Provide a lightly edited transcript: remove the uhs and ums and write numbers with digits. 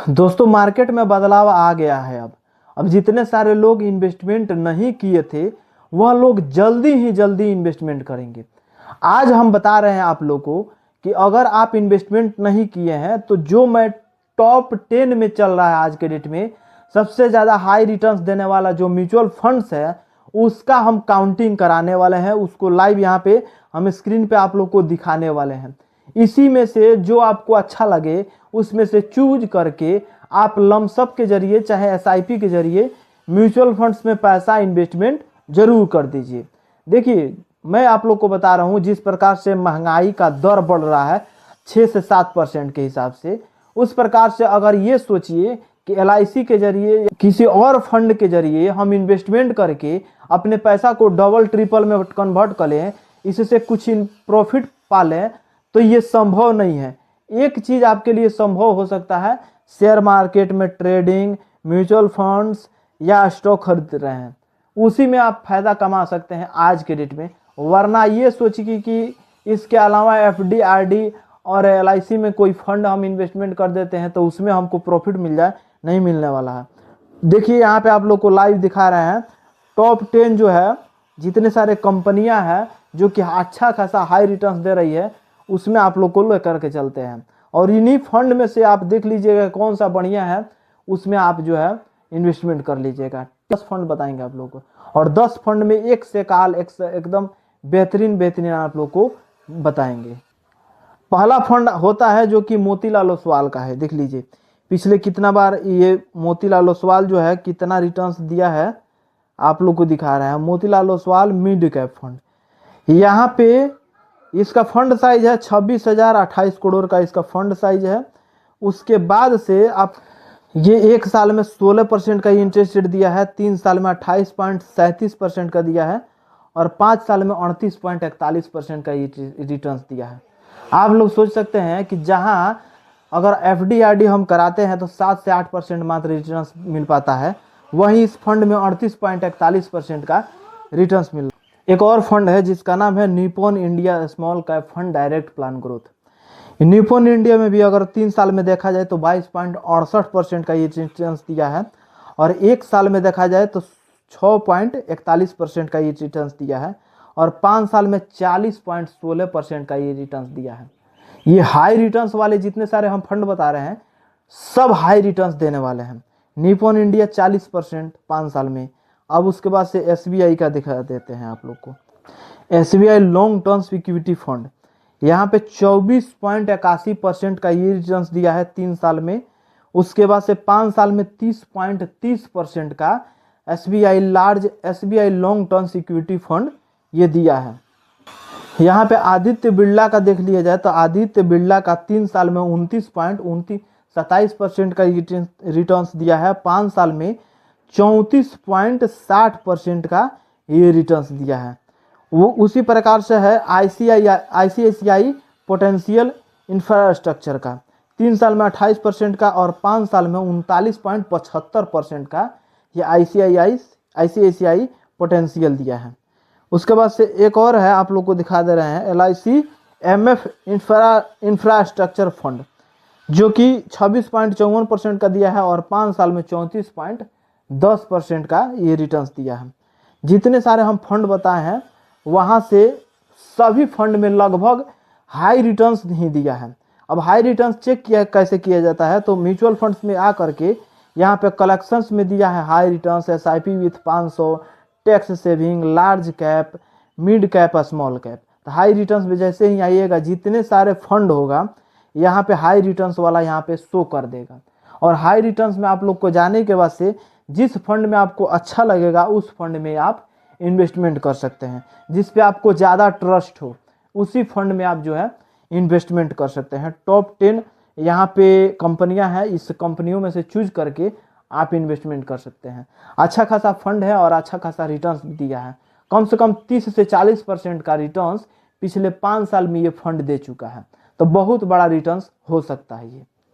दोस्तों मार्केट में बदलाव आ गया है। अब जितने सारे लोग इन्वेस्टमेंट नहीं किए थे वह लोग जल्दी ही जल्दी इन्वेस्टमेंट करेंगे। आज हम बता रहे हैं आप लोग को कि अगर आप इन्वेस्टमेंट नहीं किए हैं तो जो मैं टॉप 10 में चल रहा है आज के डेट में सबसे ज़्यादा हाई रिटर्न्स देने वाला जो म्यूचुअल फंड्स है उसका हम काउंटिंग कराने वाले हैं। उसको लाइव यहाँ पे हम स्क्रीन पे आप लोग को दिखाने वाले हैं। इसी में से जो आपको अच्छा लगे उसमें से चूज करके आप लमसम के जरिए चाहे एसआईपी के जरिए म्यूचुअल फंड्स में पैसा इन्वेस्टमेंट जरूर कर दीजिए। देखिए मैं आप लोग को बता रहा हूँ जिस प्रकार से महंगाई का दर बढ़ रहा है 6 से 7% के हिसाब से, उस प्रकार से अगर ये सोचिए कि LIC के जरिए किसी और फंड के जरिए हम इन्वेस्टमेंट करके अपने पैसा को डबल ट्रिपल में कन्वर्ट कर लें, इससे कुछ प्रॉफिट पा लें, तो ये संभव नहीं है। एक चीज़ आपके लिए संभव हो सकता है, शेयर मार्केट में ट्रेडिंग, म्यूचुअल फंड्स या स्टॉक खरीद रहे हैं, उसी में आप फायदा कमा सकते हैं आज के डेट में। वरना ये सोचिए कि इसके अलावा FD RD और LIC में कोई फंड हम इन्वेस्टमेंट कर देते हैं तो उसमें हमको प्रॉफिट मिल जाए, नहीं मिलने वाला है। देखिए यहाँ पे आप लोग को लाइव दिखा रहे हैं टॉप 10 जो है जितने सारे कंपनियां हैं जो कि अच्छा खासा हाई रिटर्न्स दे रही है उसमें आप लोग को लेकर के चलते हैं। और इन्हीं फंड में से आप देख लीजिएगा कौन सा बढ़िया है, उसमें आप जो है इन्वेस्टमेंट कर लीजिएगा। 10 फंड बताएंगे आप लोग को और 10 फंड में एक से एकदम बेहतरीन आप लोग को बताएंगे। पहला फंड होता है जो कि मोतीलाल ओसवाल का है। देख लीजिए पिछले कितना बार ये मोतीलाल ओसवाल जो है कितना रिटर्न्स दिया है आप लोग को दिखा रहा है। Motilal Oswal mid cap fund, यहाँ पे इसका फंड साइज है 26,028 करोड़ का इसका फंड साइज है। उसके बाद से आप ये एक साल में 16% का इंटरेस्ट रेट दिया है, 3 साल में 28.37% का दिया है और 5 साल में 38.41% का रिटर्न्स दिया है। आप लोग सोच सकते हैं कि जहां अगर FD RD हम कराते हैं तो 7 से 8% मात्र रिटर्न्स मिल पाता है, वहीं इस फंड में 38.41% का रिटर्न्स मिल। एक और फंड है जिसका नाम है Nippon India small cap fund direct plan growth. Nippon India में भी अगर 3 साल में देखा जाए तो 22.68% का ये रिटर्न्स दिया है और एक साल में देखा जाए तो 6.41% का ये रिटर्न्स दिया है और 5 साल में 40.16% का ये रिटर्न्स दिया है। ये हाई रिटर्न्स वाले जितने सारे हम फंड बता रहे हैं सब हाई रिटर्न्स देने वाले हैं। निप्पॉन इंडिया 40% 5 साल में। अब उसके बाद से SBI का दिखा देते हैं आप लोग को। SBI long term equity fund, यहाँ पे 24.81% का ये रिटर्न्स दिया है 3 साल में। उसके बाद से 5 साल में 30.30% का SBI long term equity fund ये दिया है। यहाँ पे आदित्य बिरला का देख लिया जाए तो आदित्य बिरला का 3 साल में 27% का रिटर्न्स दिया है, 5 साल में 34.60% का ये रिटर्न्स दिया है। वो उसी प्रकार से है ICICI पोटेंशियल इंफ्रास्ट्रक्चर का 3 साल में 28% का और 5 साल में 39.75% का ये ICICI पोटेंशियल दिया है। उसके बाद से एक और है आप लोग को दिखा दे रहे हैं LIC MF इंफ्रास्ट्रक्चर फंड जो कि 26.54% का दिया है और 5 साल में 34.10% का ये रिटर्न्स दिया है। जितने सारे हम फंड बताए हैं वहाँ से सभी फंड में लगभग हाई रिटर्न्स नहीं दिया है। अब हाई रिटर्न्स चेक कैसे किया जाता है तो म्यूचुअल फंड्स में आ करके यहाँ पे कलेक्शंस में दिया है high returns SIP with 500, tax saving, large cap, mid cap, small cap. तो हाई रिटर्न्स में जैसे ही आइएगा जितने सारे फंड होगा यहाँ पे हाई रिटर्न्स वाला यहाँ पे शो कर देगा। और हाई रिटर्न्स में आप लोग को जाने के बाद से जिस फंड में आपको अच्छा लगेगा उस फंड में आप इन्वेस्टमेंट कर सकते हैं। जिस पे आपको ज़्यादा ट्रस्ट हो उसी फंड में आप जो है इन्वेस्टमेंट कर सकते हैं। टॉप 10 यहाँ पे कंपनियां हैं, इस कंपनियों में से चूज करके आप इन्वेस्टमेंट कर सकते हैं। अच्छा खासा फंड है और अच्छा खासा रिटर्न्स दिया है। कम से कम 30 से 40% का रिटर्न्स पिछले 5 साल में ये फंड दे चुका है, तो बहुत बड़ा रिटर्न्स हो सकता है ये।